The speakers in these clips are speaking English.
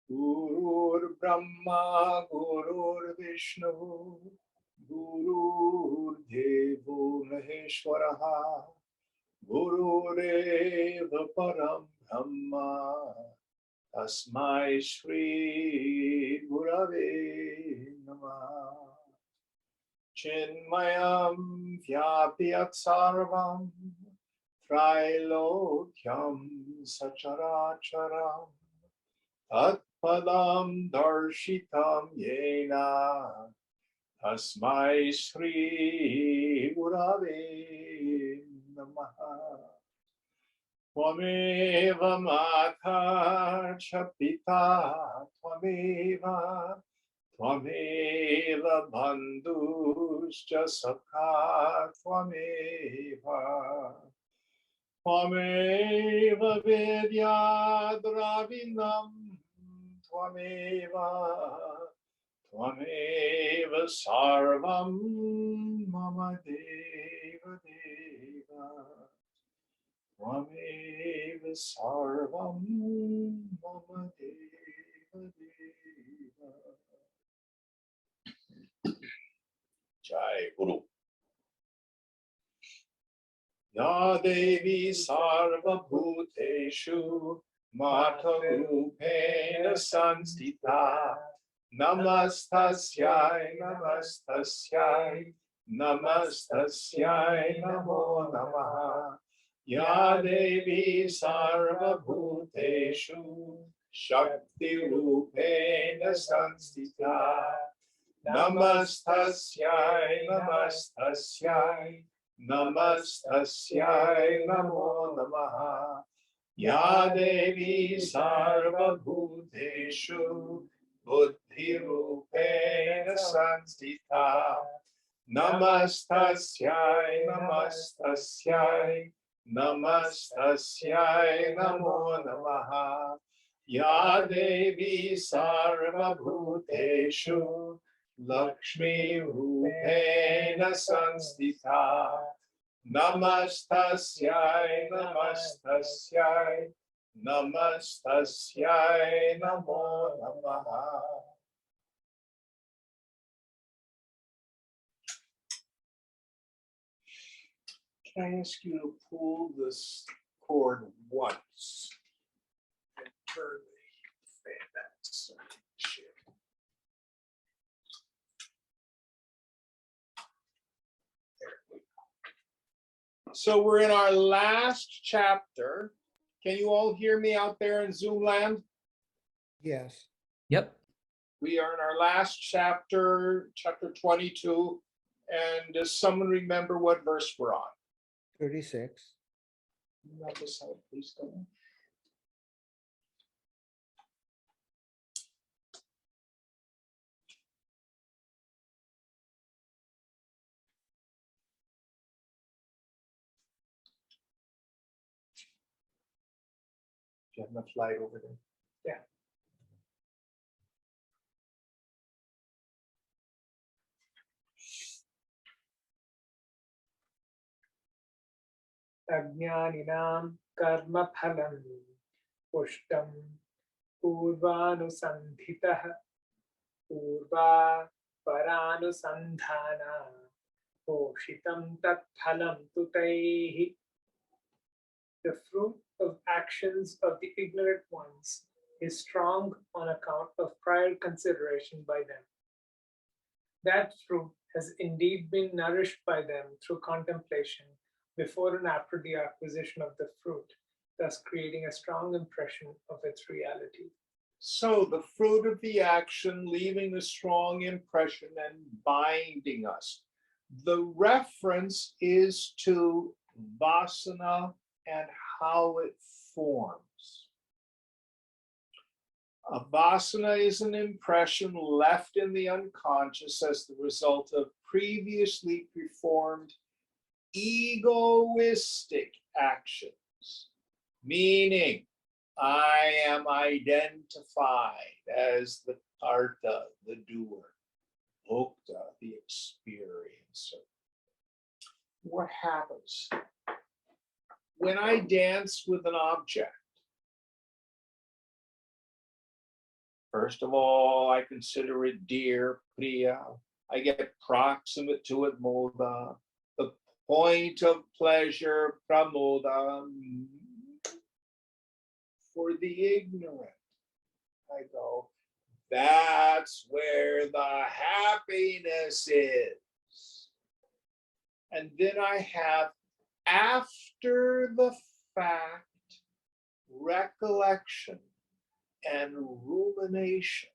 Gurur Brahma, Gurur Vishnu, Gurur Devo Maheshwaraha, Gurureva Param Brahma, Tasmai Shri Gurave Namah. Chinmayam Vyapyat Sarvam Trilokyam Sacharacharam Tatpadam Darshitam Yena Tasmai Shri Gurave Namaha. Tvameva Mata cha Pita Tvameva Tvameva Bandhuscha Sakha Tvameva Tvameva Vedya Dravinam Tvameva Tvameva Sarvam Mama Deva Deva Tvameva Sarvam Mama Deva Deva. Jai Guru. Ya Devi Sarva Bhuteshu Mata Rupena Sanstita Namastasyai Namastasyai Namastasyai Namo Namaha. Ya Devi Sarva Bhuteshu Shakti Rupena Sanstita Namastasyai Namastasyai Namastasyai Namo Namaha. Ya Devi Sarva Bhuteshu Buddhi Rupena Sanstita Namastasyai Namastasyai Namastasyai Namo Namaha. Ya Devi Sarva Bhuteshu Lakshmi Rupena Sanstita Namastasyai Namastasyai Namastasyai Namo Namaha. Can I ask you to pull this cord once and turn the fan that side? So we're in our last chapter. Can you all hear me out there in Zoom land? Yes. Yep. We are in our last chapter, chapter 22. And does someone remember what verse we're on? 36. Help us out, please, Don. Do you have enough light over there? Yeah. Ajnaninam karma phalam pushtam purvanusandhitah purva paranusandhana poshitam tat phalam tutaihi. The fruit of actions of the ignorant ones is strong on account of prior consideration by them. That fruit has indeed been nourished by them through contemplation before and after the acquisition of the fruit, thus creating a strong impression of its reality. So the fruit of the action leaving a strong impression and binding us. The reference is to vasana and how it forms. A vasana is an impression left in the unconscious as the result of previously performed egoistic actions, meaning I am identified as the karta, the doer, bhokta, the experiencer. what happens? When I dance with an object, first of all, I consider it dear, priya. I get proximate to it, moda. The point of pleasure, pramoda. For the ignorant, I go, that's where the happiness is. And then I have, after the fact, recollection and rumination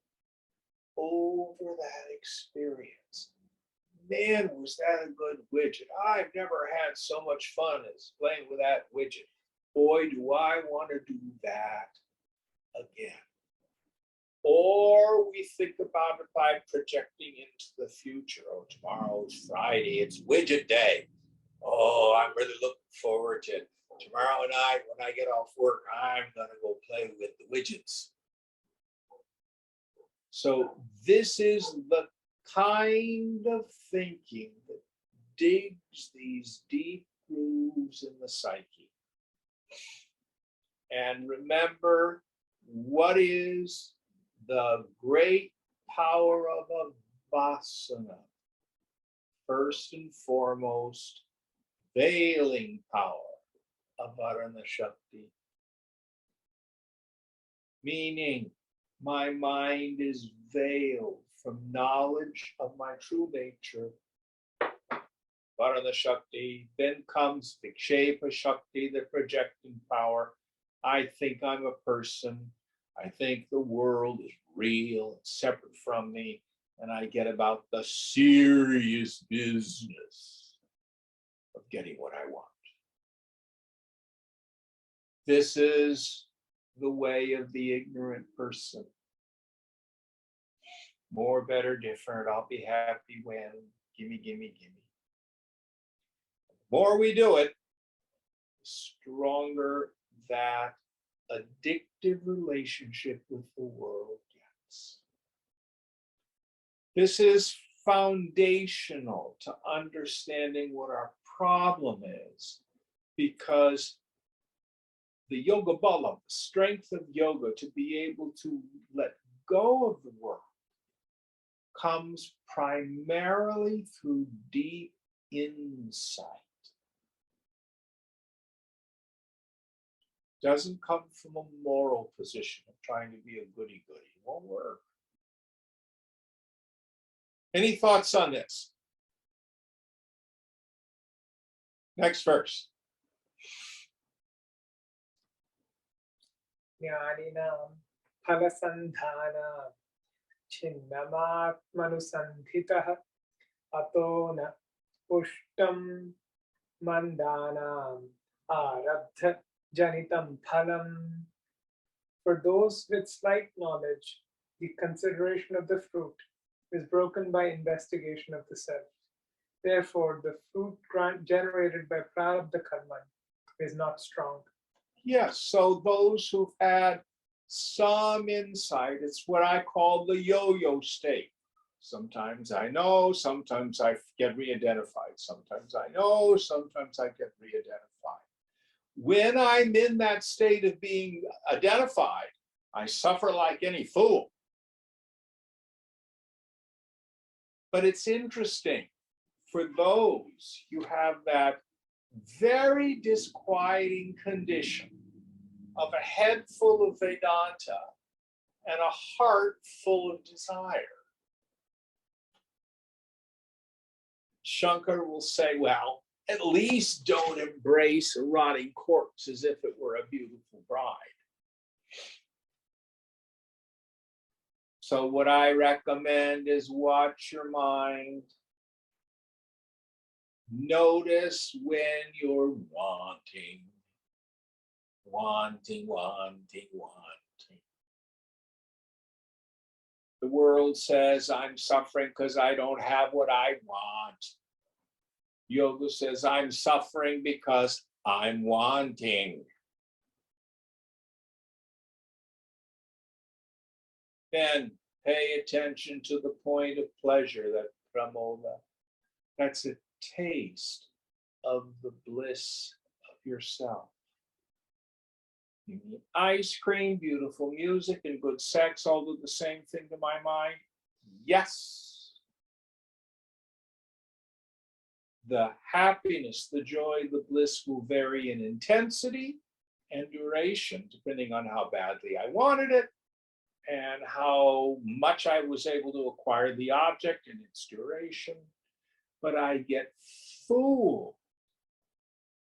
over that experience. Man, was that a good widget. I've never had so much fun as playing with that widget. Boy, do I want to do that again. Or we think about it by projecting into the future. Oh, tomorrow's Friday, it's widget day. Oh, I'm really looking forward to tomorrow night when I get off work, I'm gonna go play with the widgets. So this is the kind of thinking that digs these deep grooves in the psyche. And remember, what is the great power of a vasana? First and foremost, veiling power of Varana Shakti. Meaning, my mind is veiled from knowledge of my true nature. Varana Shakti, then comes Vikshepa Shakti, the projecting power. I think I'm a person. I think the world is real, it's separate from me, and I get about the serious business of getting what I want. This is the way of the ignorant person. More, better, different. I'll be happy when. Gimme, gimme, gimme. The more we do it, the stronger that addictive relationship with the world gets. This is foundational to understanding what our problem is, because the yoga bala, the strength of yoga to be able to let go of the world, comes primarily through deep insight. Doesn't come from a moral position of trying to be a goody-goody. It won't work. Any thoughts on this? Next verse. Jnaninam phalasandhana chinnamatmanusandhitah ato na pushtam mandanam arabdha janitam phalam. For those with slight knowledge, the consideration of the fruit is broken by investigation of the self. Therefore, the fruit generated by prarabdha karma is not strong. Yes, so those who've had some insight, it's what I call the yo-yo state. Sometimes I know, sometimes I get re-identified. Sometimes I know, sometimes I get re-identified. When I'm in that state of being identified, I suffer like any fool. But it's interesting, for those you have that very disquieting condition of a head full of Vedanta and a heart full of desire. Shankar will say, well, at least don't embrace a rotting corpse as if it were a beautiful bride. So what I recommend is watch your mind. Notice when you're wanting. The world says I'm suffering because I don't have what I want. Yoga says I'm suffering because I'm wanting. Then pay attention to the point of pleasure, that pramoda. That's a taste of the bliss of yourself. You need ice cream, beautiful music, and good sex all do the same thing to my mind? Yes. The happiness, the joy, the bliss will vary in intensity and duration, depending on how badly I wanted it and how much I was able to acquire the object and its duration. But I get fooled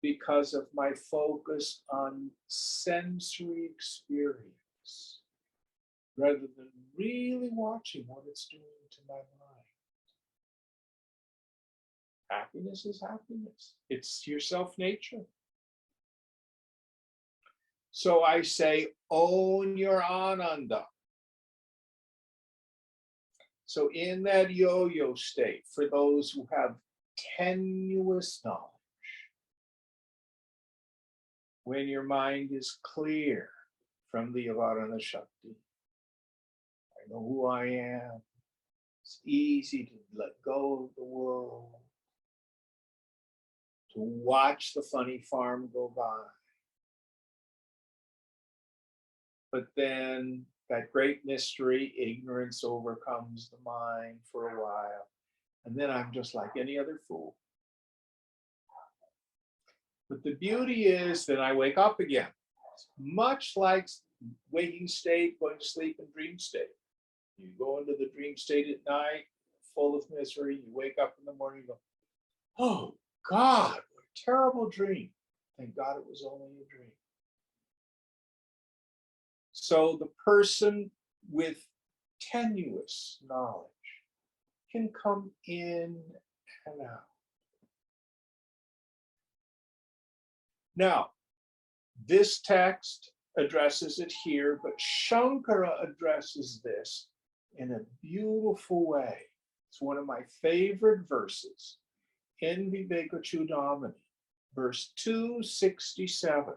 because of my focus on sensory experience rather than really watching what it's doing to my mind. Happiness is happiness. It's your self-nature. So I say, own your ananda. So in that yo-yo state, for those who have tenuous knowledge, when your mind is clear from the Avarana Shakti, I know who I am. It's easy to let go of the world, to watch the funny farm go by. But then that great mystery, ignorance overcomes the mind for a while. And then I'm just like any other fool. But the beauty is that I wake up again. Much like waking state, going to sleep and dream state. You go into the dream state at night, full of misery. You wake up in the morning and go, oh God, what a terrible dream. Thank God it was only a dream. So the person with tenuous knowledge can come in and out. Now, this text addresses it here, but Shankara addresses this in a beautiful way. It's one of my favorite verses in Viveka Chudamani, verse 267.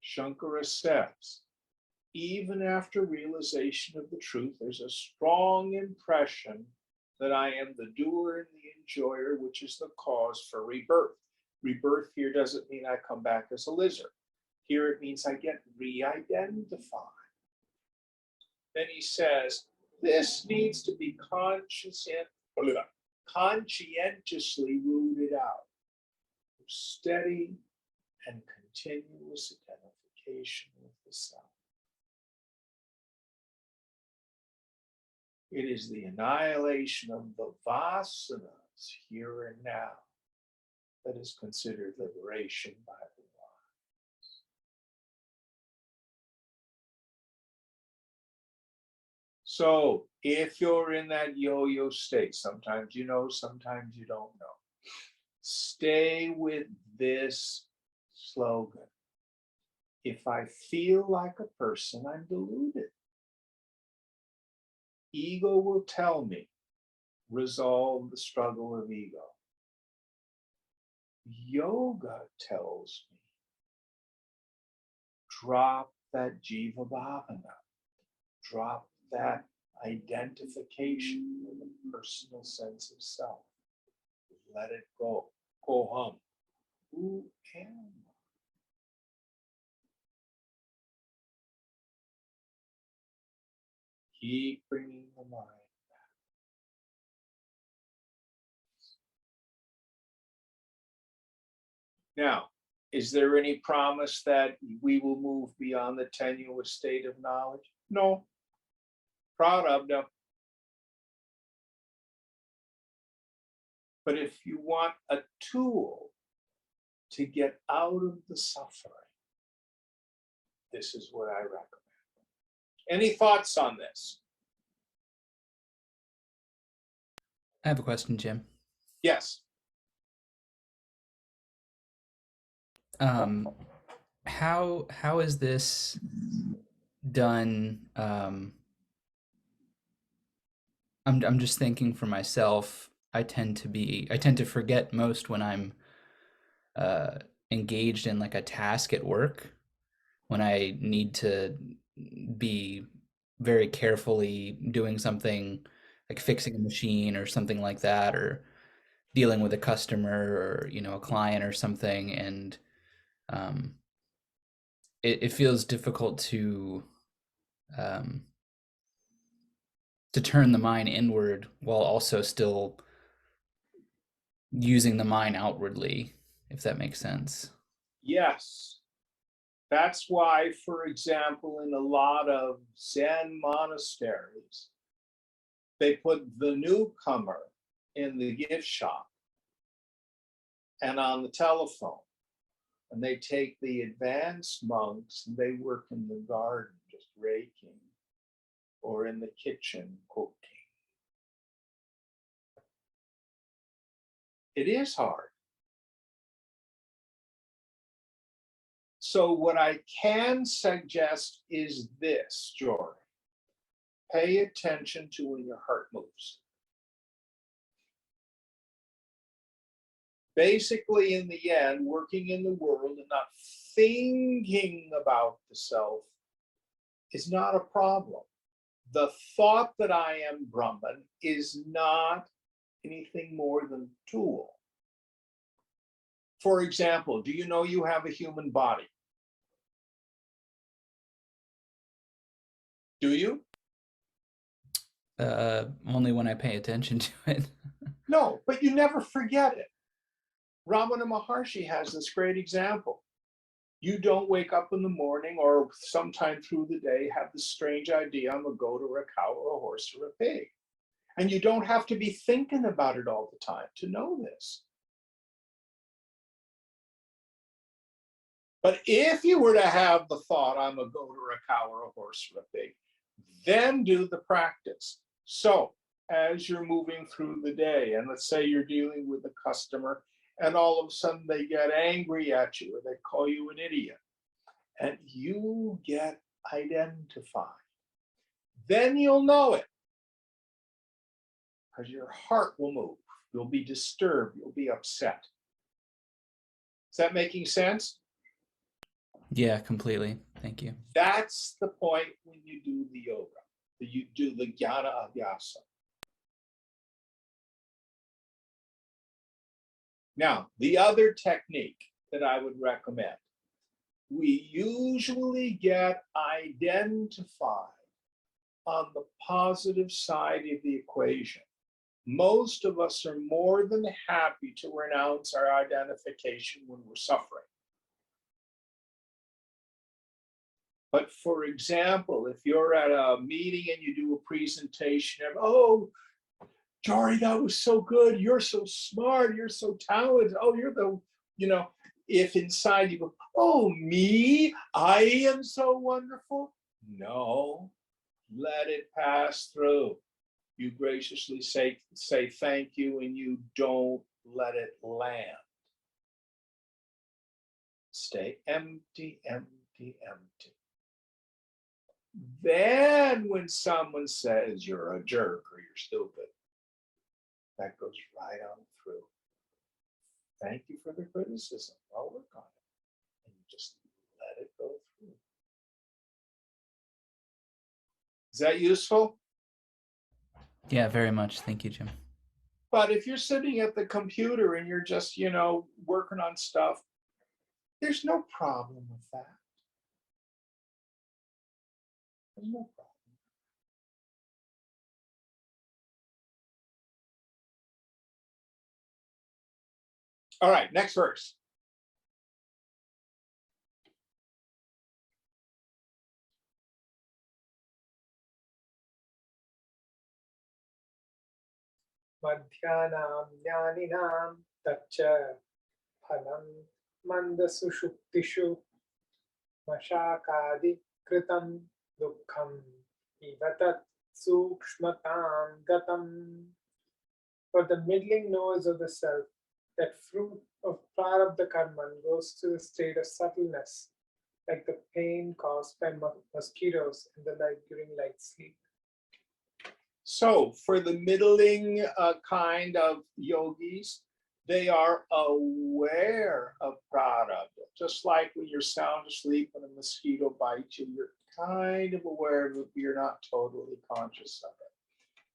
Shankara says, even after realization of the truth, there's a strong impression that I am the doer and the enjoyer, which is the cause for rebirth. Rebirth here doesn't mean I come back as a lizard. Here it means I get re-identified. Then he says, this needs to be conscientiously rooted out. Steady and continuous identification with the self. It is the annihilation of the vasanas here and now that is considered liberation by the wise. So if you're in that yo-yo state, sometimes you know, sometimes you don't know. Stay with this slogan. If I feel like a person, I'm deluded. Ego will tell me, resolve the struggle of ego. Yoga tells me, drop that jiva bhavana, drop that identification with a personal sense of self. Let it go. Go hum. Who am I? Keep bringing the mind back. Now, is there any promise that we will move beyond the tenuous state of knowledge? No. Prarabdha. But if you want a tool to get out of the suffering, this is what I recommend. Any thoughts on this? I have a question, Jim. Yes. How is this done? I'm just thinking for myself. I tend to forget most when I'm engaged in like a task at work, when I need to be very carefully doing something like fixing a machine or something like that, or dealing with a customer or, a client or something, and it feels difficult to turn the mind inward while also still using the mind outwardly, if that makes sense. Yes. That's why, for example, in a lot of Zen monasteries, they put the newcomer in the gift shop and on the telephone. And they take the advanced monks and they work in the garden, just raking, or in the kitchen, cooking. It is hard. So what I can suggest is this, Jory. Pay attention to when your heart moves. Basically, in the end, working in the world and not thinking about the self is not a problem. The thought that I am Brahman is not anything more than a tool. For example, do you know you have a human body? Do you? Only when I pay attention to it. No, but you never forget it. Ramana Maharshi has this great example. You don't wake up in the morning or sometime through the day, have this strange idea, I'm a goat or a cow or a horse or a pig. And you don't have to be thinking about it all the time to know this. But if you were to have the thought, I'm a goat or a cow or a horse or a pig, then do the practice. So as you're moving through the day, and let's say you're dealing with a customer, and all of a sudden they get angry at you or they call you an idiot, and you get identified, then you'll know it. Because your heart will move. You'll be disturbed. You'll be upset. Is that making sense? Yeah, completely. Thank you. That's the point when you do the yoga. You do the jnana abhyasa. Now, the other technique that I would recommend, we usually get identified on the positive side of the equation. Most of us are more than happy to renounce our identification when we're suffering. But for example, if you're at a meeting and you do a presentation of, oh, Jory, that was so good. You're so smart. You're so talented. Oh, you're the, if inside you go, oh, me, I am so wonderful. No, let it pass through. You graciously say thank you, and you don't let it land. Stay empty, empty, empty. Then when someone says you're a jerk or you're stupid, that goes right on through. Thank you for the criticism. I'll work on it. And you just let it go through. Is that useful? Yeah, very much. Thank you, Jim. But if you're sitting at the computer and you're just, working on stuff, there's no problem with that. There's no problem. All right, next verse. Madhyanam jnaninam tacca phalam mandasushuktishu mashakadi kritam dukkham ivatat sukshmatam gatam. For the middling knowers of the self, that fruit of prarabdha karma goes to the state of subtleness, like the pain caused by mosquitoes and the light during light sleep. So for the middling kind of yogis, they are aware of prarabdha. Just like when you're sound asleep and a mosquito bites you, you're kind of aware of it, but you're not totally conscious of it.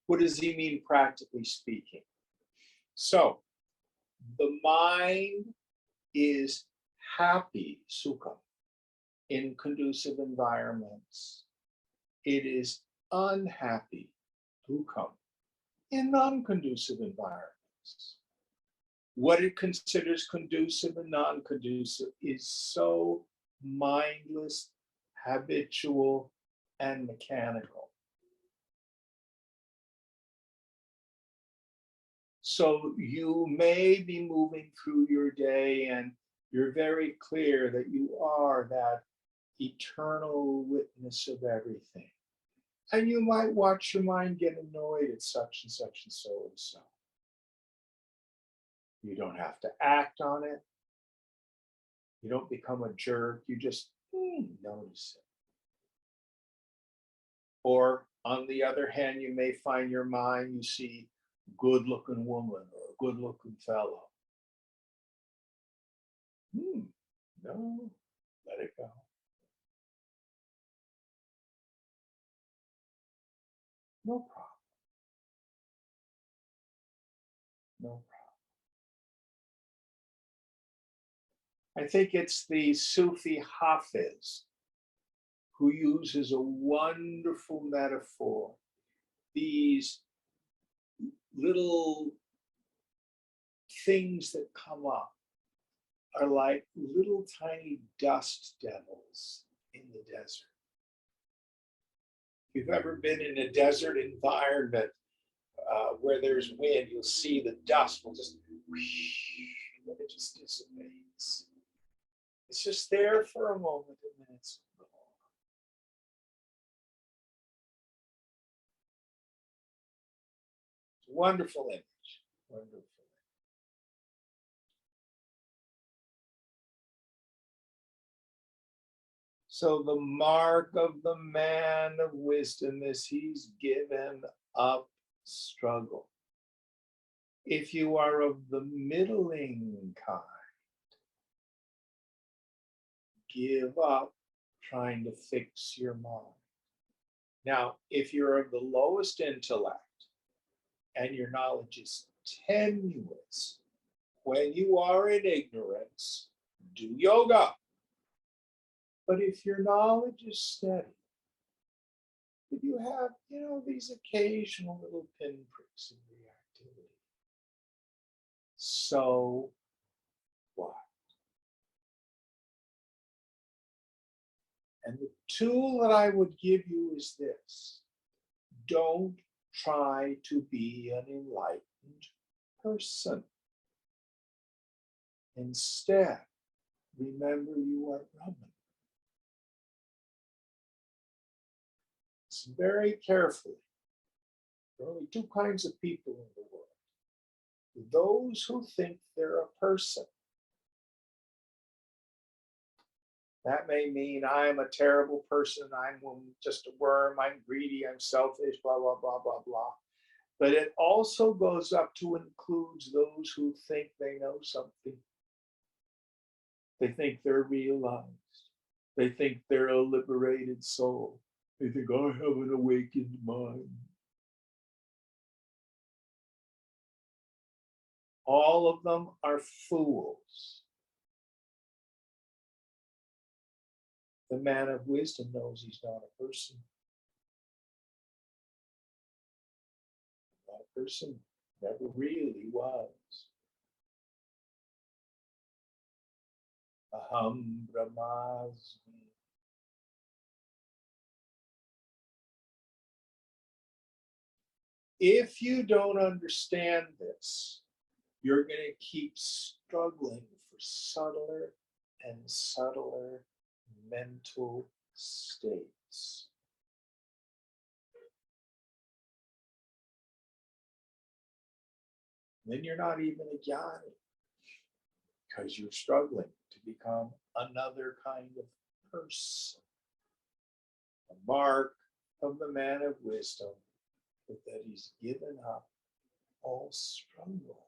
What does he mean, practically speaking? So The mind is happy, sukha, in conducive environments. It is unhappy, dukkha, in non-conducive environments. What it considers conducive and non-conducive is so mindless, habitual, and mechanical. So you may be moving through your day and you're very clear that you are that eternal witness of everything. And you might watch your mind get annoyed at such and such and so and so. You don't have to act on it. You don't become a jerk. You just notice it. Or on the other hand, you may find your mind, you see good looking woman or a good looking fellow. No, let it go. No problem. No problem. I think it's the Sufi Hafiz who uses a wonderful metaphor. These little things that come up are like little tiny dust devils in the desert. If you've ever been in a desert environment where there's wind, you'll see the dust will just, and it just dissipates. It's just there for a moment and then it's gone. It's a wonderful image, wonderful. So the mark of the man of wisdom is he's given up struggle. If you are of the middling kind, give up trying to fix your mind. Now, if you're of the lowest intellect and your knowledge is tenuous, when you are in ignorance, do yoga. But if your knowledge is steady, but you have, these occasional little pinpricks of reactivity. So what? And the tool that I would give you is this. Don't try to be an enlightened person. Instead, remember you are Brahman. Listen very carefully. There are only two kinds of people in the world. Those who think they're a person. That may mean I'm a terrible person, I'm just a worm, I'm greedy, I'm selfish, blah, blah, blah, blah, blah. But it also goes up to includes those who think they know something. They think they're realized. They think they're a liberated soul. They think, I have an awakened mind. All of them are fools. The man of wisdom knows he's not a person. Not a person, never really was. Aham Brahmasmi. If you don't understand this, you're going to keep struggling for subtler and subtler mental states. Then you're not even a jnani because you're struggling to become another kind of person. The mark of the man of wisdom is that he's given up all struggle.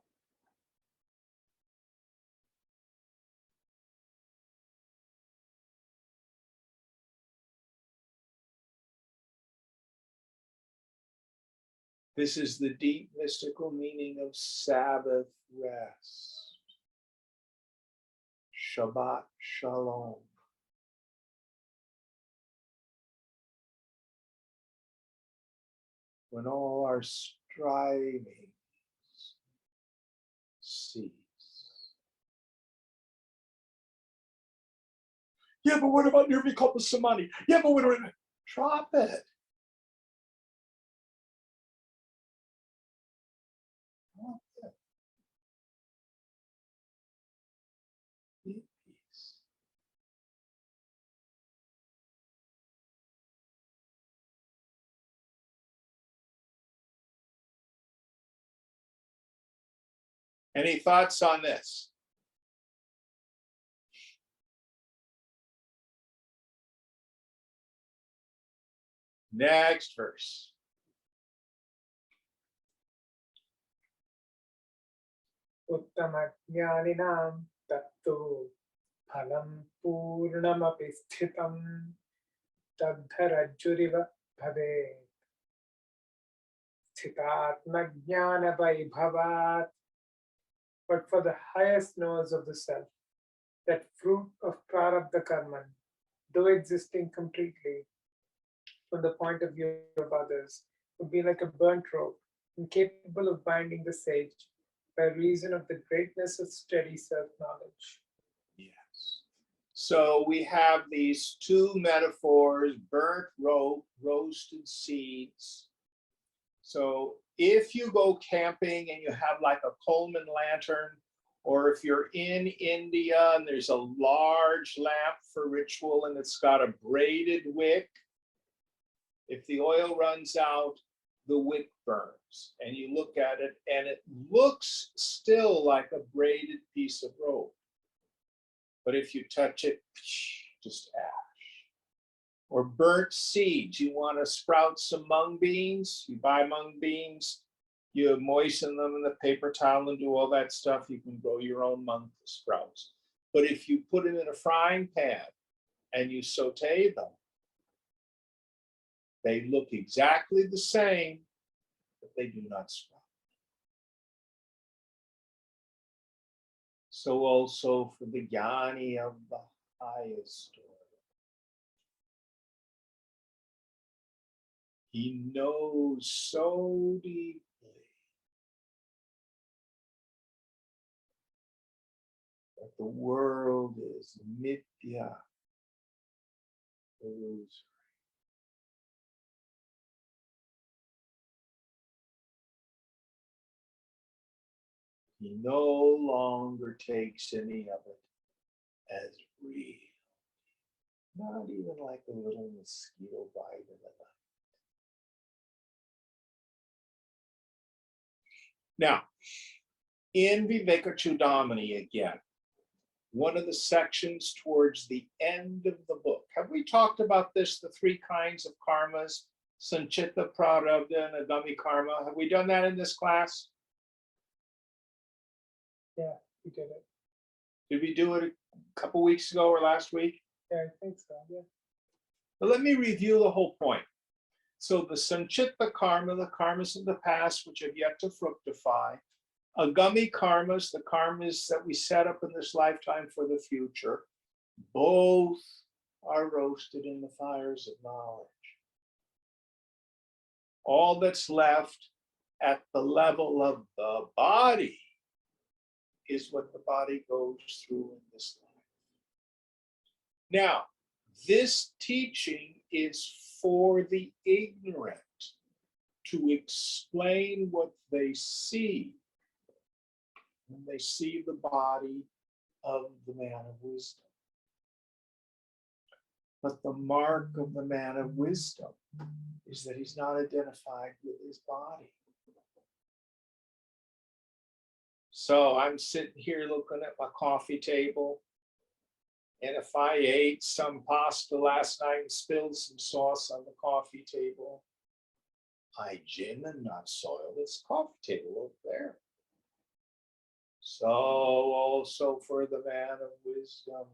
This is the deep mystical meaning of Sabbath rest. Shabbat Shalom. When all our strivings cease. Yeah, but what about Nirvikalpa Samadhi? Yeah, but what? Drop it. Drop it. Be at peace. Any thoughts on this? Next verse. उत्तमज्ञानिनां तत्तु फलं पूर्णमपि स्थितं तद्धरज्जुरिव भवेत् स्थितात्मज्ञानवैभवात्. But for the highest knowers of the self, that fruit of prarabdha karma, though existing completely from the point of view of others, would be like a burnt rope, incapable of binding the sage by reason of the greatness of steady self-knowledge. Yes. So we have these two metaphors, burnt rope, roasted seeds. So if you go camping and you have like a Coleman lantern, or if you're in India and there's a large lamp for ritual and it's got a braided wick, if the oil runs out, the wick burns, and you look at it and it looks still like a braided piece of rope. But if you touch it, just ash. Or burnt seeds. You want to sprout some mung beans, you buy mung beans, you moisten them in the paper towel and do all that stuff. You can grow your own mung sprouts. But if you put them in a frying pan and you saute them, they look exactly the same, but they do not sprout. So also for the jnani of the highest order, he knows so deeply that the world is mithya, illusory. He no longer takes any of it as real. Not even like a little mosquito bite in the night. Now, in Viveka Chudamani again, one of the sections towards the end of the book. Have we talked about this, the three kinds of karmas, Sanchita, Prarabdha, and Agami karma? Have we done that in this class? Yeah, we did it. Did we do it a couple weeks ago or last week? Yeah, I think so. Yeah. But let me review the whole point. So the Sanchita karma, the karmas of the past which have yet to fructify, Agami karmas, the karmas that we set up in this lifetime for the future, both are roasted in the fires of knowledge. All that's left at the level of the body is what the body goes through in this life. Now, this teaching is for the ignorant to explain what they see when they see the body of the man of wisdom. But the mark of the man of wisdom is that he's not identified with his body. So I'm sitting here looking at my coffee table, and if I ate some pasta last night and spilled some sauce on the coffee table, I gin and not soil this coffee table over there. So also for the man of wisdom,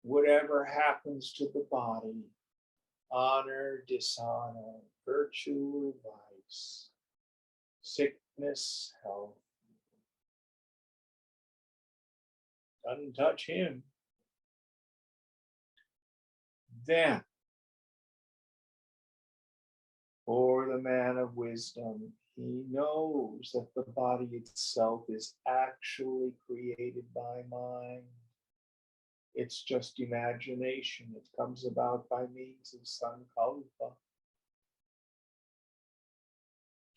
whatever happens to the body, honor, dishonor, virtue or vice, sickness, health, Doesn't touch him. Then, for the man of wisdom, he knows that the body itself is actually created by mind. It's just imagination. It comes about by means of sankalpa.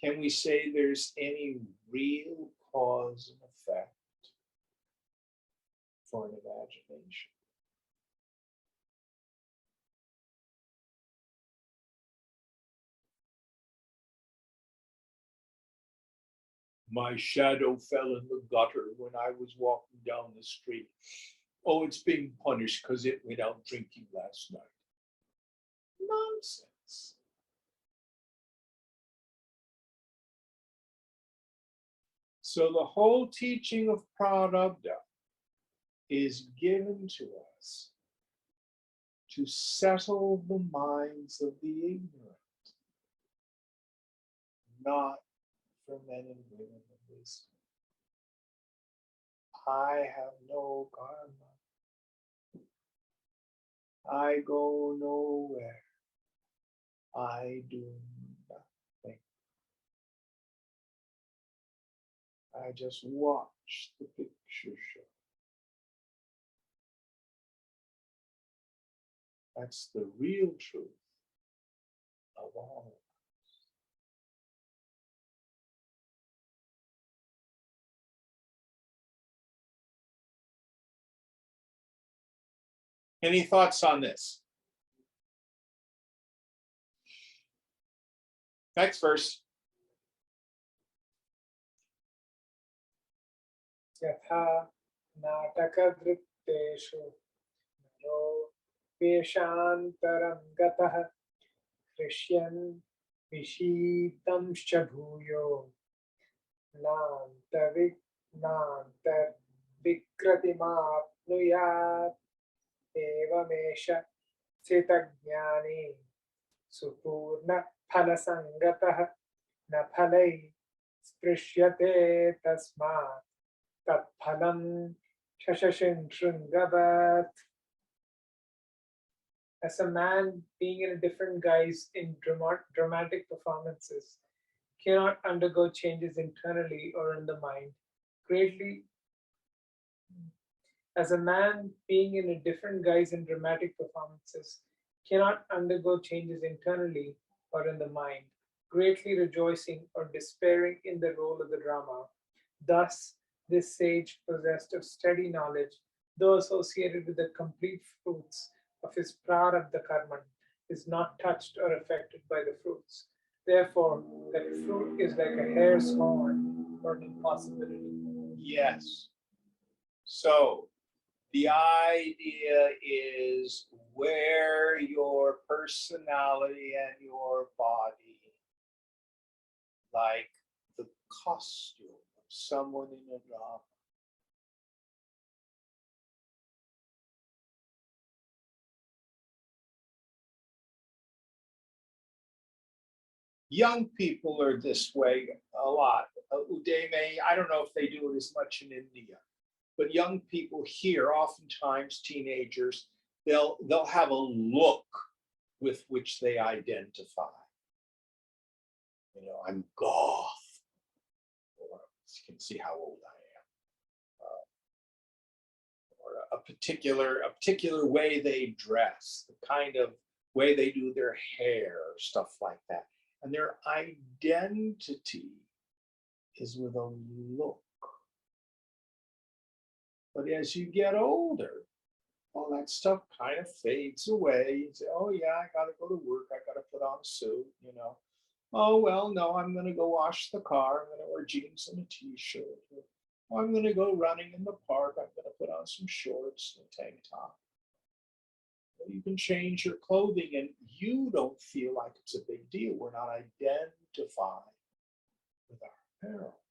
Can we say there's any real cause and effect for an imagination? My shadow fell in the gutter when I was walking down the street. Oh, it's being punished because it went out drinking last night. Nonsense. So the whole teaching of Prarabdha is given to us to settle the minds of the ignorant, not for men and women of wisdom. I have no karma. I go nowhere. I do nothing. I just watch the picture show. That's the real truth of all. Any thoughts on this? Next verse. यथा नाटकवृत्तेषु नरो वेषान्तरं गतः हृष्यन् विषीदंश्च भूयो नान्तर्विकृतिमाप्नुयात् एवमेष स्थितज्ञानी सुपूर्णफलसङ्गतः न फलैः स्पृश्यते तस्मात् तत्फलं शशशृङ्गवत्. As a man being in a different guise in dramatic performances cannot undergo changes internally or in the mind, as a man being in a different guise in dramatic performances cannot undergo changes internally or in the mind, greatly rejoicing or despairing in the role of the drama. Thus, this sage, possessed of steady knowledge, though associated with the complete fruits of his prarabdha karma, is not touched or affected by the fruits. Therefore, that fruit is like a hare's horn or an impossibility. Yes. So the idea is wear your personality and your body like the costume of someone in a drama. Young people are this way a lot. Udeme, I don't know if they do it as much in India, but young people here, oftentimes teenagers, they'll have a look with which they identify. You know, I'm goth, or you can see how old I am, or a particular way they dress, the kind of way they do their hair, stuff like that. And their identity is with a look. But as you get older, all that stuff kind of fades away. You say, oh yeah, I gotta go to work, I gotta put on a suit, you know. Oh well, no, I'm gonna go wash the car, I'm gonna wear jeans and a t-shirt. Oh, I'm gonna go running in the park, I'm gonna put on some shorts and a tank top. You can change your clothing and you don't feel like it's a big deal. We're not identified with our apparel.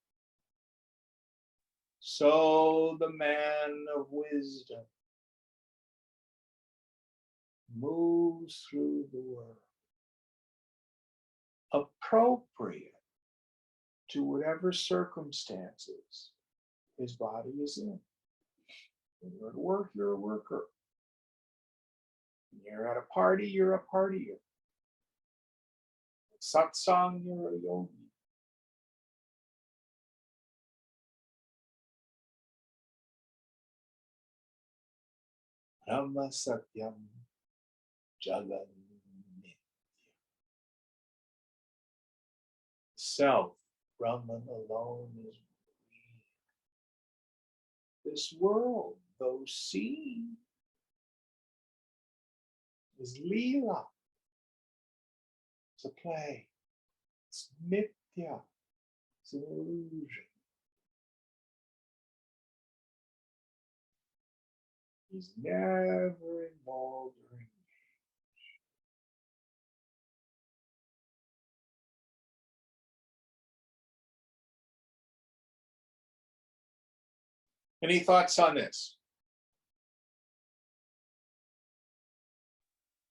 So the man of wisdom moves through the world appropriate to whatever circumstances his body is in. When you're at work, you're a worker. When you're at a party, you're a partier. Satsang, you're a yogi. Brahma Satyam Jagan Nitya. Self, Brahman alone is real. This world, though seen, is Leela. It's a play. It's Mithya. It's an illusion. He's never involved or engaged. Any thoughts on this?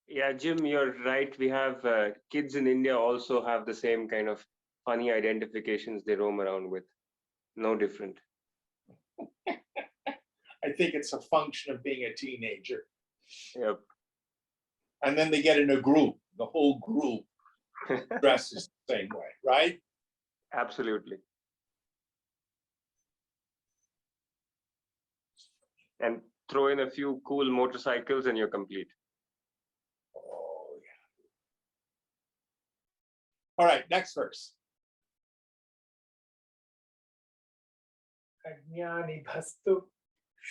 Yeah, Jim, you're right. We have kids in India also have the same kind of funny identifications they roam around with. No different. I think it's a function of being a teenager. Yep. And then they get in a group. The whole group dresses the same way, right? Absolutely. And throw in a few cool motorcycles and you're complete. Oh, yeah. All right, next verse. Ajnani bhastu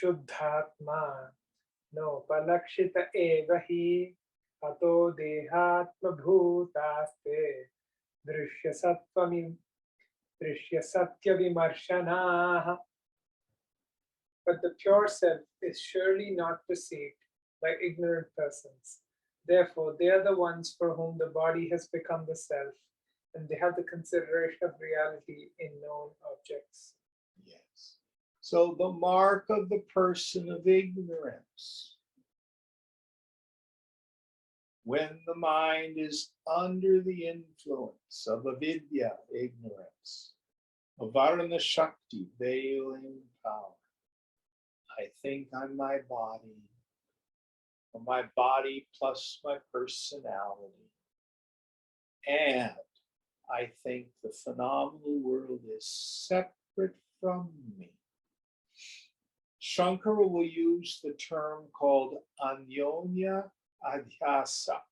shuddhatma no palakshita eva hi ato dehatma bhutaste drishya satya vimarshanaha. But the pure self is surely not perceived by ignorant persons. Therefore, they are the ones for whom the body has become the self, and they have the consideration of reality in known objects. Yes. So the mark of the person of ignorance, when the mind is under the influence of avidya, ignorance, of varna shakti, veiling power, I think I'm my body, or my body plus my personality, and I think the phenomenal world is separate from me. Shankara will use the term called anyonya adhyasa,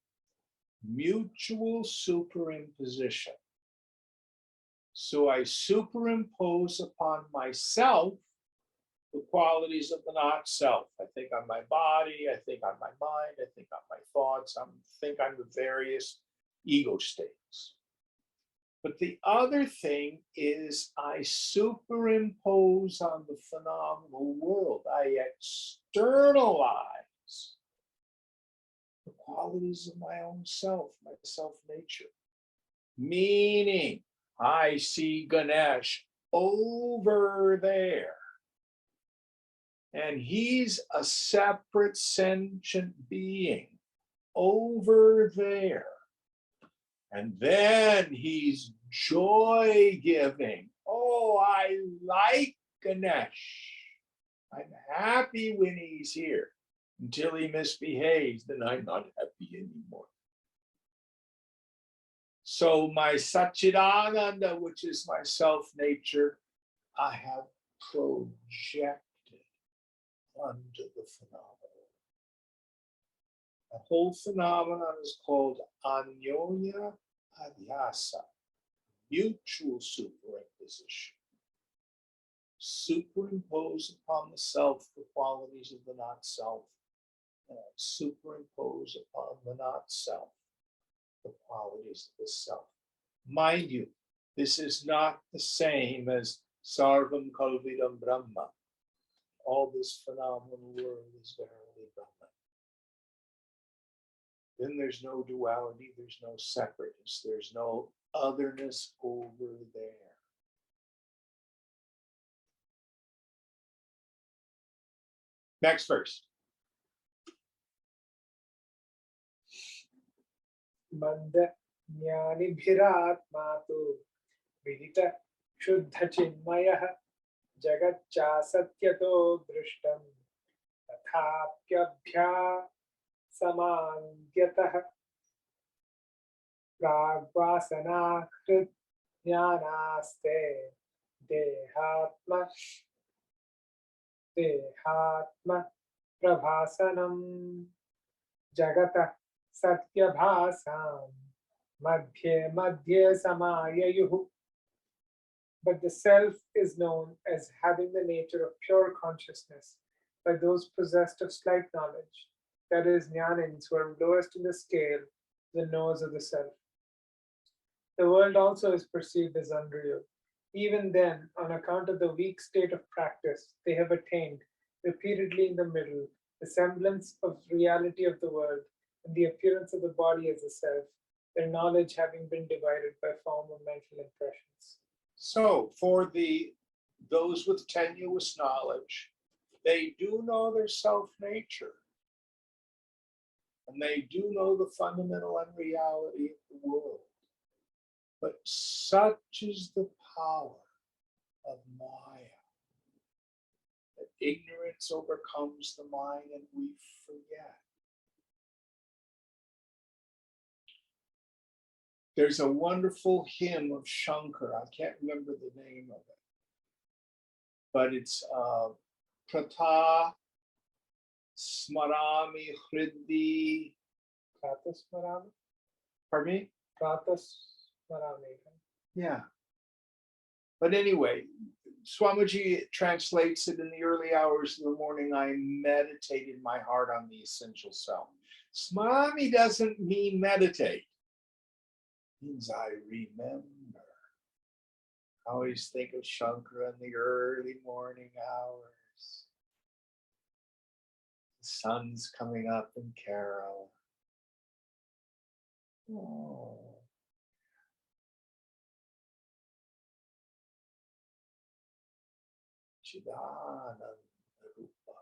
mutual superimposition. So I superimpose upon myself the qualities of the not self. I think on my body, I think on my mind, I think on my thoughts, I think on the various ego states. But the other thing is I superimpose on the phenomenal world. I externalize the qualities of my own self, my self-nature. Meaning, I see Ganesh over there. And he's a separate sentient being over there. And then he's joy giving. Oh, I like Ganesh. I'm happy when he's here. Until he misbehaves, then I'm not happy anymore. So my Satchidananda, which is my self-nature, I have projected onto the phenomenon. The whole phenomenon is called anyonya adhyasa, mutual superimposition. Superimpose upon the self the qualities of the not self, and superimpose upon the not self the qualities of the self. Mind you, this is not the same as sarvam kalvidam brahma. All this phenomenal world is verily Brahman. Then there's no duality, there's no separateness, there's no otherness over there. Next verse. Manda jnani bhiratmatu vidita shuddha chinmayah jagat cha satyato drishtam तथाप्यभ्यासमान्यतः प्राग्वासनाकृत ज्ञानास्ते देहात्म देहात्म प्रभासनम जगतः सत्यभासां मध्ये मध्ये समाययुः. But the self is known as having the nature of pure consciousness by those possessed of slight knowledge, that is, jnanins, who are lowest in the scale, the knowers of the self. The world also is perceived as unreal. Even then, on account of the weak state of practice, they have attained, repeatedly in the middle, the semblance of reality of the world and the appearance of the body as a self, their knowledge having been divided by form of mental impressions. So for those with tenuous knowledge, they do know their self-nature. And they do know the fundamental unreality of the world. But such is the power of Maya, that ignorance overcomes the mind and we forget. There's a wonderful hymn of Shankar. I can't remember the name of it, but it's Prata Smarami Hriddi. Pratasmarami? Pardon me? Pratasmarami. Yeah. But anyway, Swamiji translates it: in the early hours of the morning, I meditated my heart on the essential self. Smarami doesn't mean meditate. It means I remember. I always think of Shankara in the early morning hours. The sun's coming up in Kerala. Oh. Chidananda Rupa.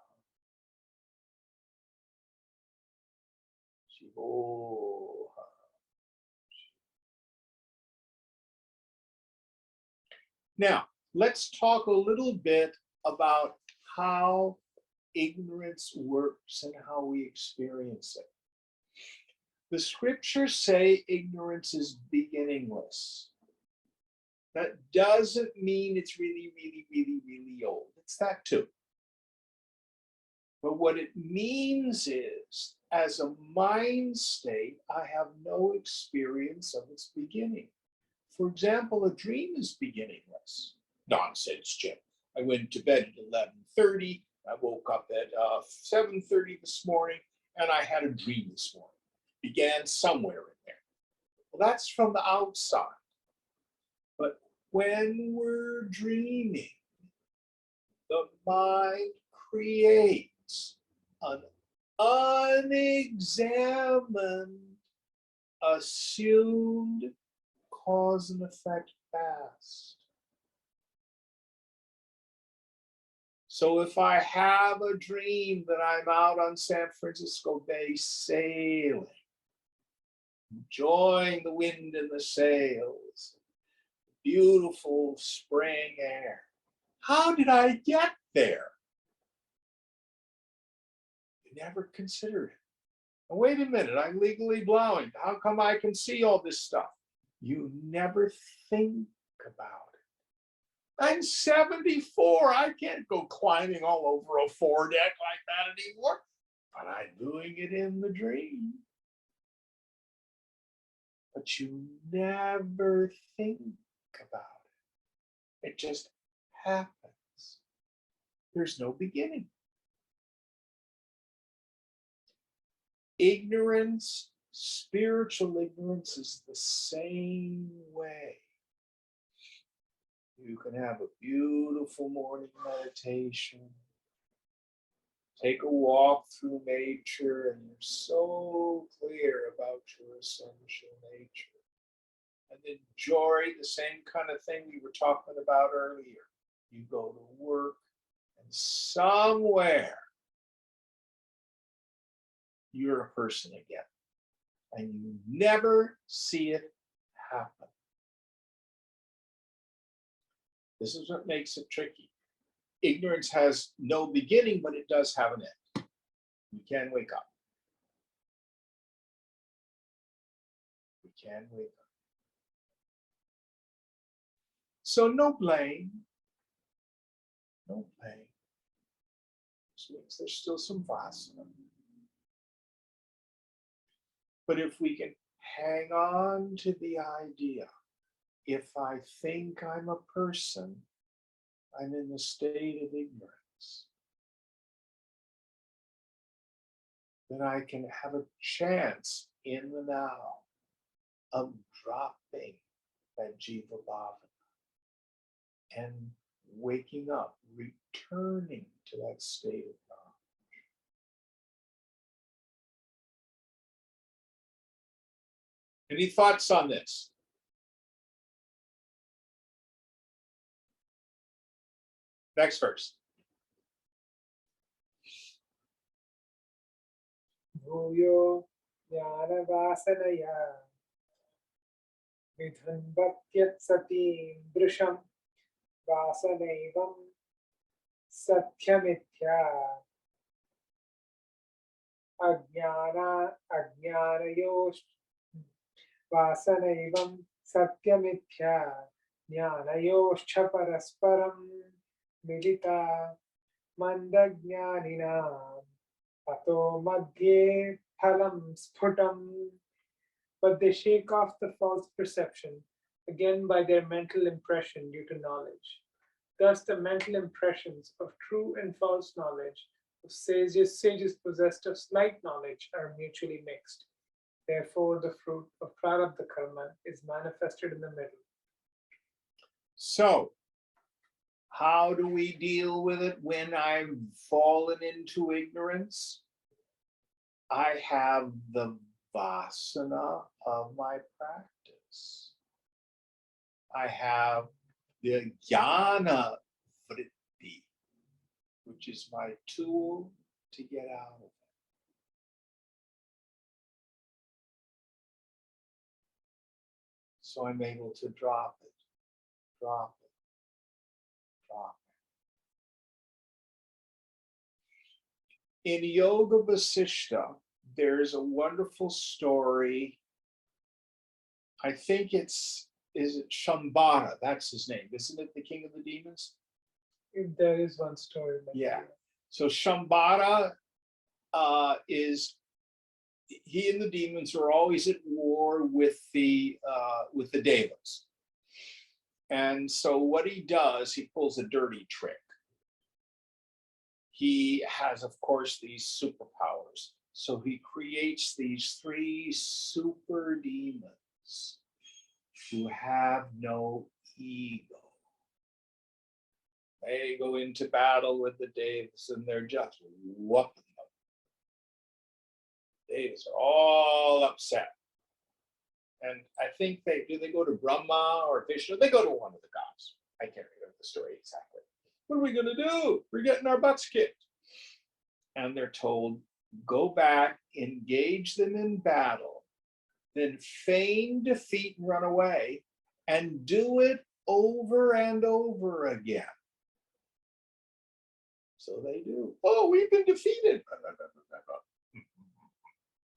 Shivoha. Now, let's talk a little bit about how ignorance works and how we experience it. The scriptures say ignorance is beginningless. That doesn't mean it's really, really, really, really old. It's that too. But what it means is, as a mind state, I have no experience of its beginning. For example, a dream is beginningless. Nonsense, Jim. I went to bed at 11:30. I woke up at 7:30 this morning, and I had a dream this morning. Began somewhere in there. Well, that's from the outside. But when we're dreaming, the mind creates an unexamined, assumed cause and effect past. So if I have a dream that I'm out on San Francisco Bay sailing, enjoying the wind and the sails, beautiful spring air, how did I get there? You never considered it. And wait a minute, I'm legally blind. How come I can see all this stuff? You never think about it. I'm 74. I can't go climbing all over a foredeck like that anymore, but I'm doing it in the dream. But you never think about it. It just happens. There's no beginning. Ignorance, spiritual ignorance, is the same way. You can have a beautiful morning meditation, take a walk through nature, and you're so clear about your essential nature. And enjoy the same kind of thing we were talking about earlier. You go to work, and somewhere you're a person again, and you never see it happen. This is what makes it tricky. Ignorance has no beginning, but it does have an end. We can wake up. We can wake up. So no blame. No blame. Which means there's still some vasana. But if we can hang on to the idea, if I think I'm a person, I'm in the state of ignorance, then I can have a chance in the now of dropping that jiva bhavana and waking up, returning to that state of knowledge. Any thoughts on this? Next verse. Bhuyo jnanavasanaya vidhanvatyat satim drisham vasanaivam satyamithya ajnanayosh vasanaivam satyamithya jnanayoshcha parasparam milita mandajnaninam ato madhye phalam sphutam. But they shake off the false perception, again by their mental impression due to knowledge. Thus the mental impressions of true and false knowledge of sages possessed of slight knowledge are mutually mixed. Therefore the fruit of prarabdha karma is manifested in the middle. So, how do we deal with it when I've fallen into ignorance? I have the vasana of my practice. I have the jnana vritti, which is my tool to get out of it. So I'm able to drop it, drop it, drop it. In Yoga Vasishta, there's a wonderful story. I think is it Shambhala? That's his name, isn't it? The king of the demons? If there is one story. Yeah. So Shambhala he and the demons are always at war with the devas. And so what he does, he pulls a dirty trick. He has, of course, these superpowers. So he creates these 3 super demons who have no ego. They go into battle with the devas and they're just whooping them. Devas are all upset. And I think they go to Brahma or Vishnu? They go to one of the gods. I can't remember the story exactly. What are we going to do? We're getting our butts kicked. And they're told, go back, engage them in battle, then feign defeat and run away, and do it over and over again. So they do. Oh, we've been defeated.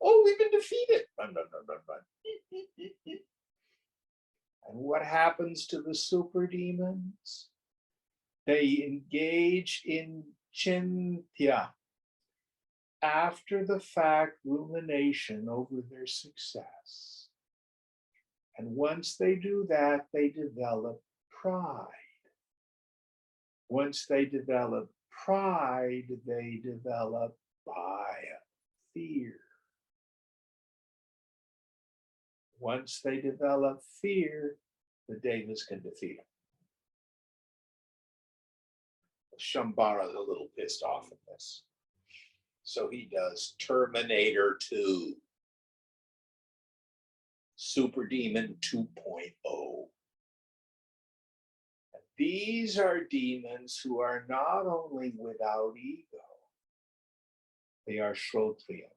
Oh, we've been defeated. And what happens to the super demons? They engage in chintya, after the fact rumination over their success. And once they do that, they develop pride. Once they develop pride, they develop bhaya, fear. Once they develop fear, the devas can defeat them. Shambhala is a little pissed off at this. So he does Terminator 2, Super Demon 2.0. These are demons who are not only without ego, they are Shrotriya.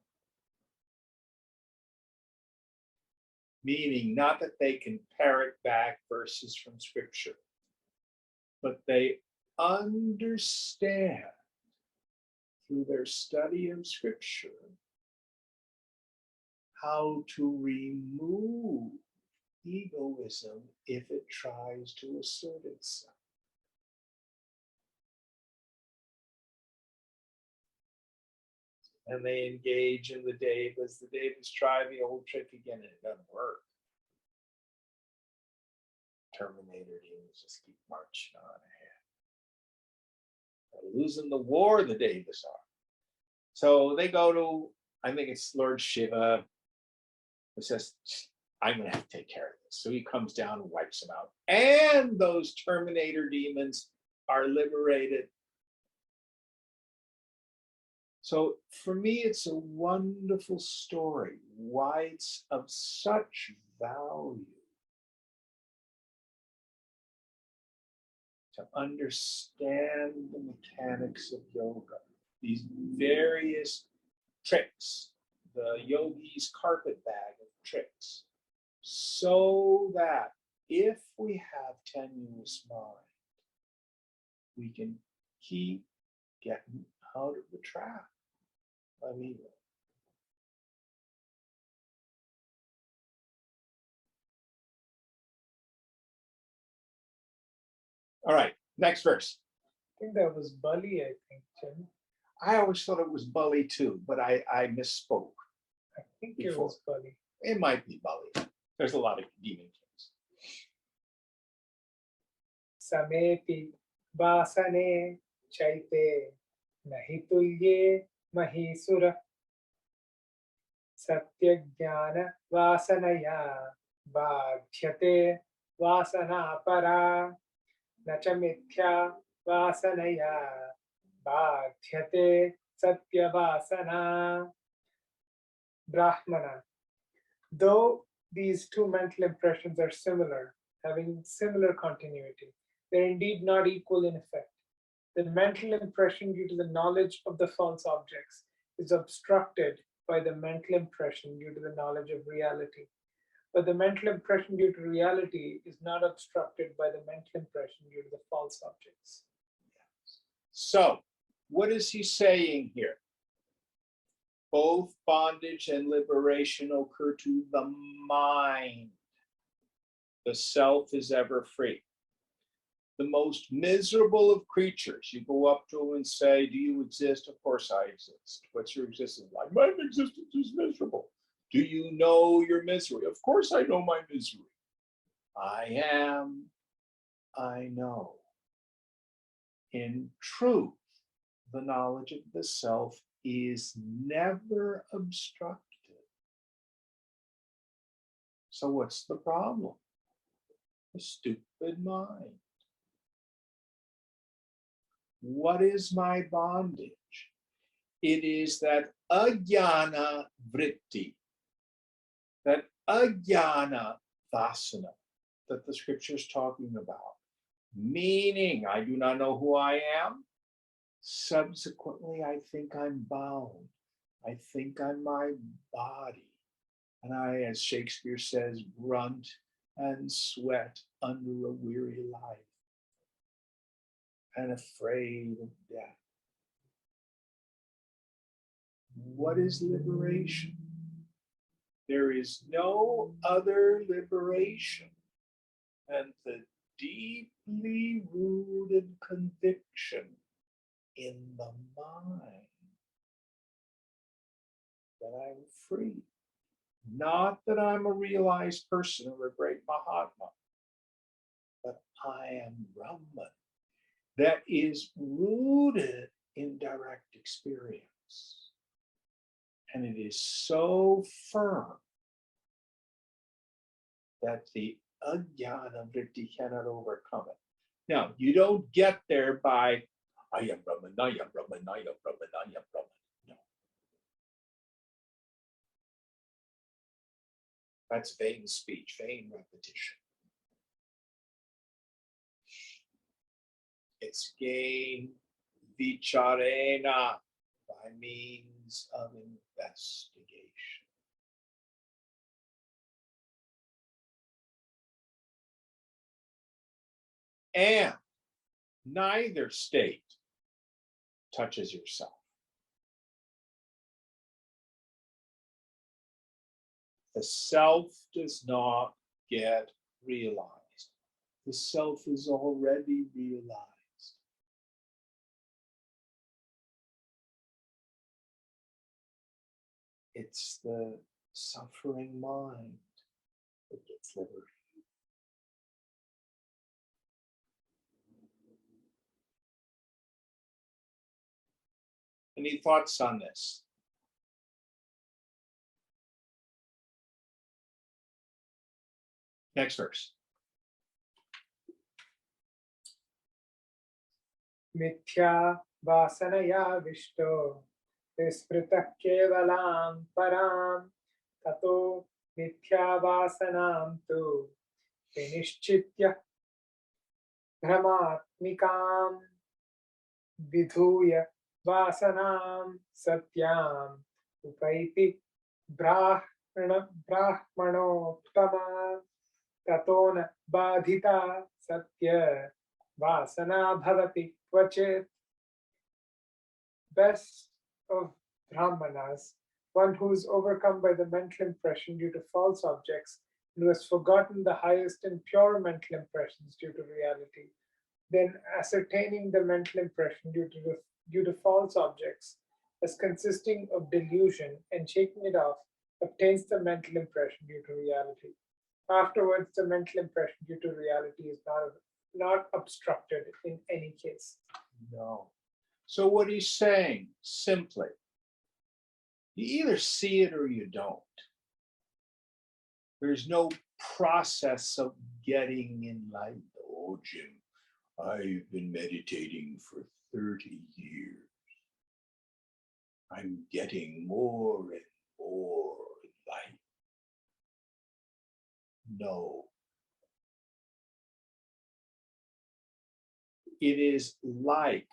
Meaning not that they can parrot back verses from scripture, but they understand through their study of scripture, how to remove egoism if it tries to assert itself. And they engage in the Devas. The Devas try the old trick again, and it doesn't work. Terminator demons just keep marching on ahead. They're losing the war, the Devas are. So they go to, I think it's Lord Shiva, who says, I'm going to have to take care of this. So he comes down and wipes them out. And those Terminator demons are liberated. So for me, it's a wonderful story, why it's of such value to understand the mechanics of yoga, these various tricks, the yogi's carpet bag of tricks, so that if we have tenuous mind, we can keep getting out of the trap of ego. All right, next verse. I think that was Bali, I think, Jim. I always thought it was Bali too, but I misspoke. I think it was Bali. It might be Bali. There's a lot of demon kings. Sameti vasane chaite nahitulye mahisura satya jnana vasanaya bhajyate vasana para nacha mithya vasanaya bhajyate satya vasana. Brahmana. Though these two mental impressions are similar, having similar continuity, they're indeed not equal in effect. The mental impression due to the knowledge of the false objects is obstructed by the mental impression due to the knowledge of reality. But the mental impression due to reality is not obstructed by the mental impression due to the false objects. So, what is he saying here? Both bondage and liberation occur to the mind. The self is ever free. The most miserable of creatures, you go up to them and say, do you exist? Of course I exist. What's your existence like? My existence is miserable. Do you know your misery? Of course I know my misery. I know. In truth, the knowledge of the self is never obstructed. So what's the problem? The stupid mind. What is my bondage? It is that ajnana vritti, that ajnana vasana that the scripture is talking about. Meaning, I do not know who I am. Subsequently, I think I'm bound. I think I'm my body. And I, as Shakespeare says, grunt and sweat under a weary life and afraid of death. What is liberation? There is no other liberation than the deeply rooted conviction in the mind that I'm free. Not that I'm a realized person or a great Mahatma, but I am Brahman. That is rooted in direct experience. And it is so firm that the ajnana vritti cannot overcome it. Now, you don't get there by, I am Brahman, I am Brahman, I am Brahman, I am Brahman. No. That's vain speech, vain repetition. It's gain vicharena, by means of investigation. And neither state touches yourself. the self does not get realized. The self is already realized. It's the suffering mind that gets liberated. Any thoughts on this? Next verse. मिथ्या वासनया विष्टो विस्मृतः केवलां परां ततो मिथ्या वासनां तु विनिश्चित्य भ्रमात्मिकां विधूय वासनां सत्याम् उपैति ब्राह्मणोत्तमा ततो न बाधिता सत्य vasana bhavati kvachit. Best of brahmanas, one who is overcome by the mental impression due to false objects and who has forgotten the highest and pure mental impressions due to reality, then ascertaining the mental impression due to false objects as consisting of delusion and shaking it off, obtains the mental impression due to reality. Afterwards, the mental impression due to reality is not obstructed in any case. No. So what he's saying, simply, you either see it or you don't. There's no process of getting enlightened. Oh, Jim, I've been meditating for 30 years. I'm getting more and more enlightened. No. It is like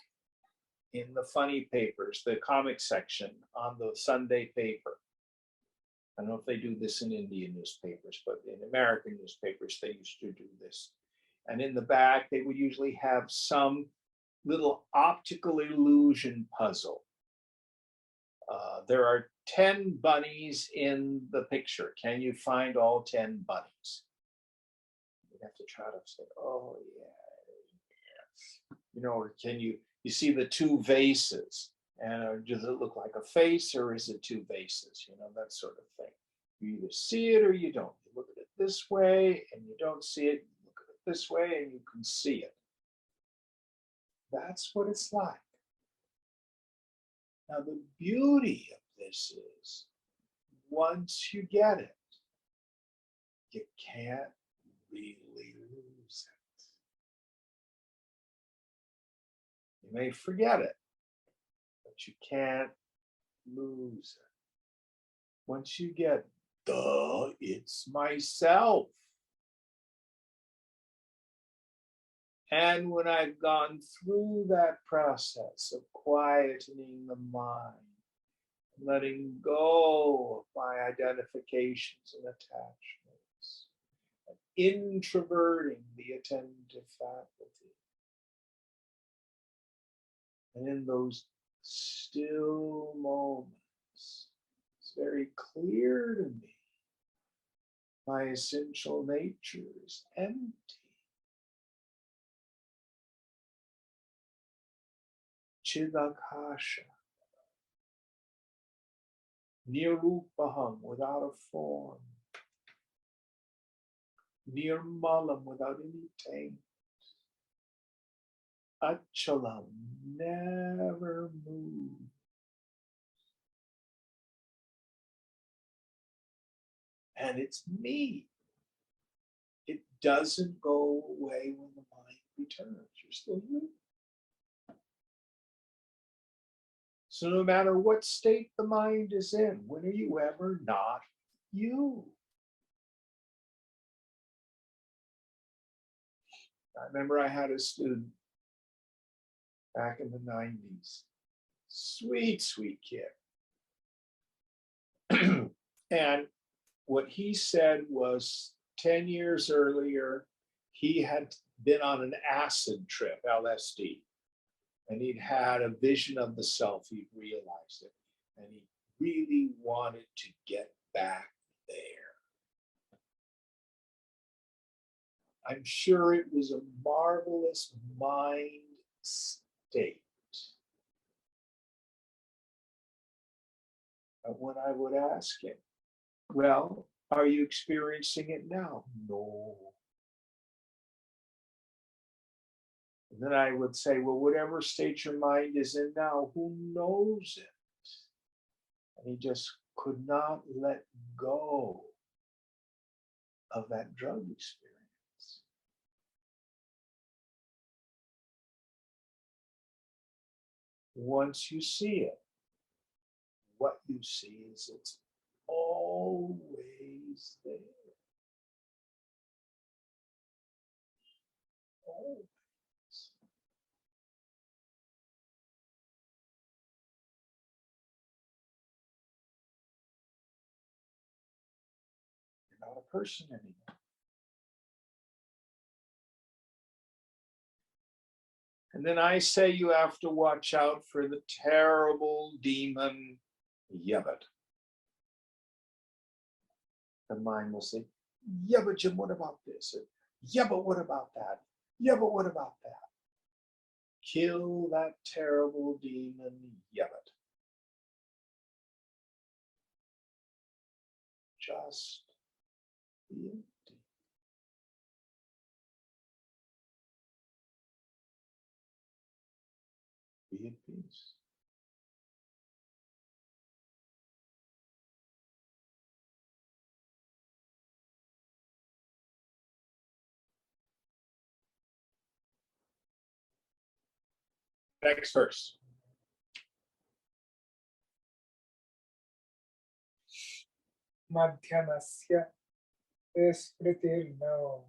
in the funny papers, the comic section on the Sunday paper. I don't know if they do this in Indian newspapers, but in American newspapers, they used to do this. And in the back, they would usually have some little optical illusion puzzle. There are 10 bunnies in the picture. Can you find all 10 bunnies? You have to try to say, oh, yeah. You know, or can you see the two vases, and does it look like a face or is it two vases? You know, that sort of thing. You either see it or you don't. You look at it this way and you don't see it. You look at it this way and you can see it. That's what it's like. Now, the beauty of this is once you get it, you can't really lose it. You may forget it, but you can't lose it. Once you get, duh, it's myself. And when I've gone through that process of quietening the mind, letting go of my identifications and attachments, and introverting the attentive faculty, and in those still moments, it's very clear to me my essential nature is empty. Chidakasha, nirupaham, without a form, nirmalam, without any taint, achalam, never move. And it's me. It doesn't go away when the mind returns. You're still you. So no matter what state the mind is in, when are you ever not you? I remember I had a student back in the 90s. Sweet, sweet kid. And what he said was 10 years earlier, he had been on an acid trip, LSD. And he'd had a vision of the self, he'd realized it. And he really wanted to get back there. I'm sure it was a marvelous mind state. But when I would ask him, well, are you experiencing it now? No. And then I would say, well, whatever state your mind is in now, who knows it? And he just could not let go of that drug experience. Once you see it, what you see is it's always there. Always. You're not a person anymore. And then I say you have to watch out for the terrible demon, Yabbat. The mind will say, yeah, but Jim, what about this? Or, yeah, but what about that? Yeah, but what about that? Kill that terrible demon, Yabbat. Just be empty. Be at peace. Next verse. Madhyamasya smritirno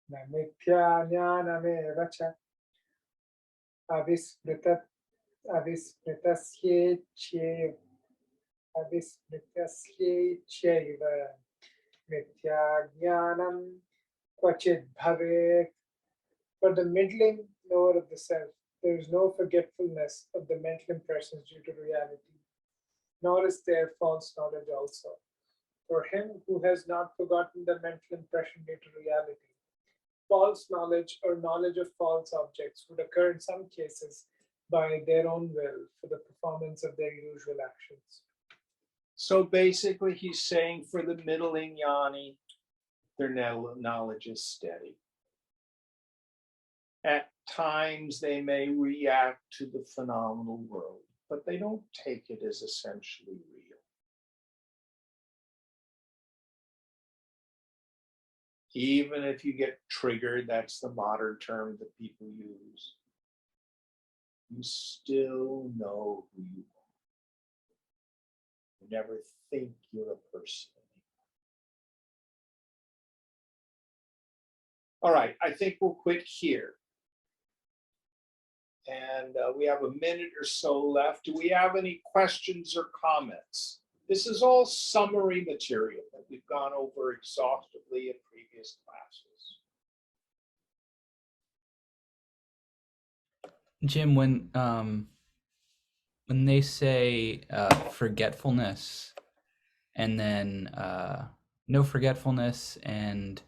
na mithya jnanameva cha avismritasyechaiva mithya jnanam kvachit bhavet. For the middling knower of the self, there is no forgetfulness of the mental impressions due to reality, nor is there false knowledge also. For him who has not forgotten the mental impression due to reality, false knowledge or knowledge of false objects would occur in some cases by their own will for the performance of their usual actions. So basically, he's saying for the middling Jnani, their knowledge is steady. At times, they may react to the phenomenal world, but they don't take it as essentially real. Even if you get triggered, that's the modern term that people use, you still know who you are. You never think you're a person anymore. All right, I think we'll quit here. And we have a minute or so left. Do we have any questions or comments? This is all summary material that we've gone over exhaustively in previous classes. Jim, when they say forgetfulness and then no forgetfulness and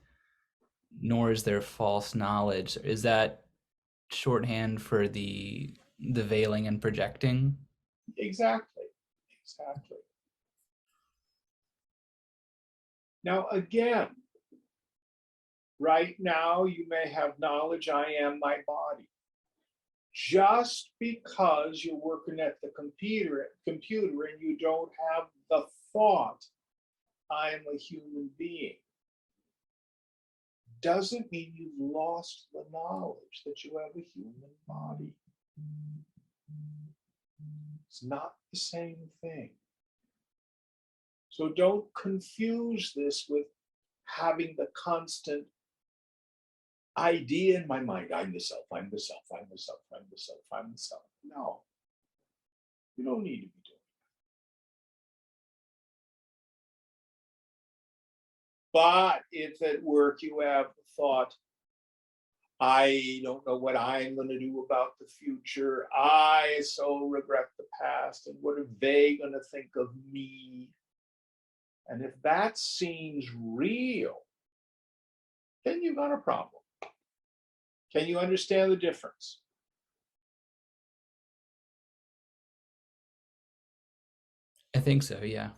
nor is there false knowledge, is that shorthand for the veiling and projecting? Exactly. Now, again, right now you may have knowledge, I am my body. Just because you're working at the computer and you don't have the thought, I am a human being, doesn't mean you've lost the knowledge that you have a human body. It's not the same thing. So don't confuse this with having the constant idea in my mind, I'm the self, I'm the self, I'm the self, I'm the self, I'm the self. No, you don't need to be doing that. But if at work you have the thought, I don't know what I'm going to do about the future, I so regret the past, and what are they going to think of me? And if that seems real, then you've got a problem. Can you understand the difference? I think so, yeah.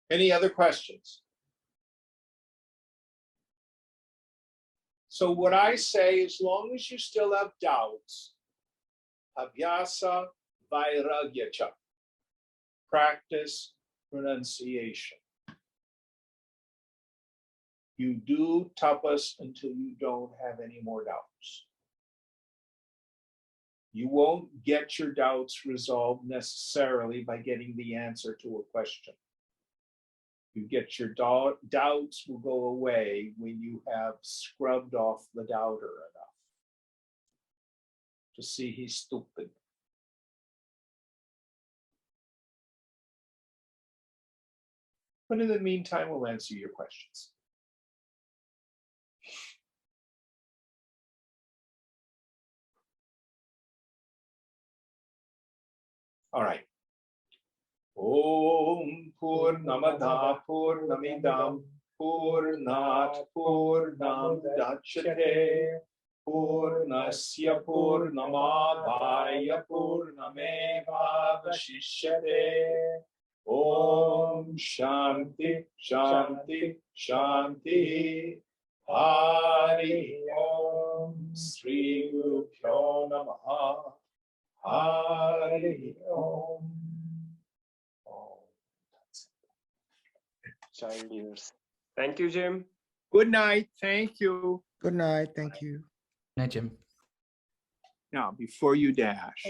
Any other questions? So what I say, as long as you still have doubts, abhyasa vairagyacha, practice renunciation. You do tapas until you don't have any more doubts. You won't get your doubts resolved necessarily by getting the answer to a question. You get your doubts will go away when you have scrubbed off the doubter enough to see he's stupid. But in the meantime, we'll answer your questions. All right. Om Purnamada Purnamidam Purnat Purnamudachyate Purnasya Purnamadaya Purnamevavashishyate. Om Shanti Shanti Shanti. Hari Om Sri Gurubhyo Namaha. Hari Om. Child ears. Thank you, Jim. Good night. Thank you. Good night. Thank you. Night, Jim. Now, before you dash,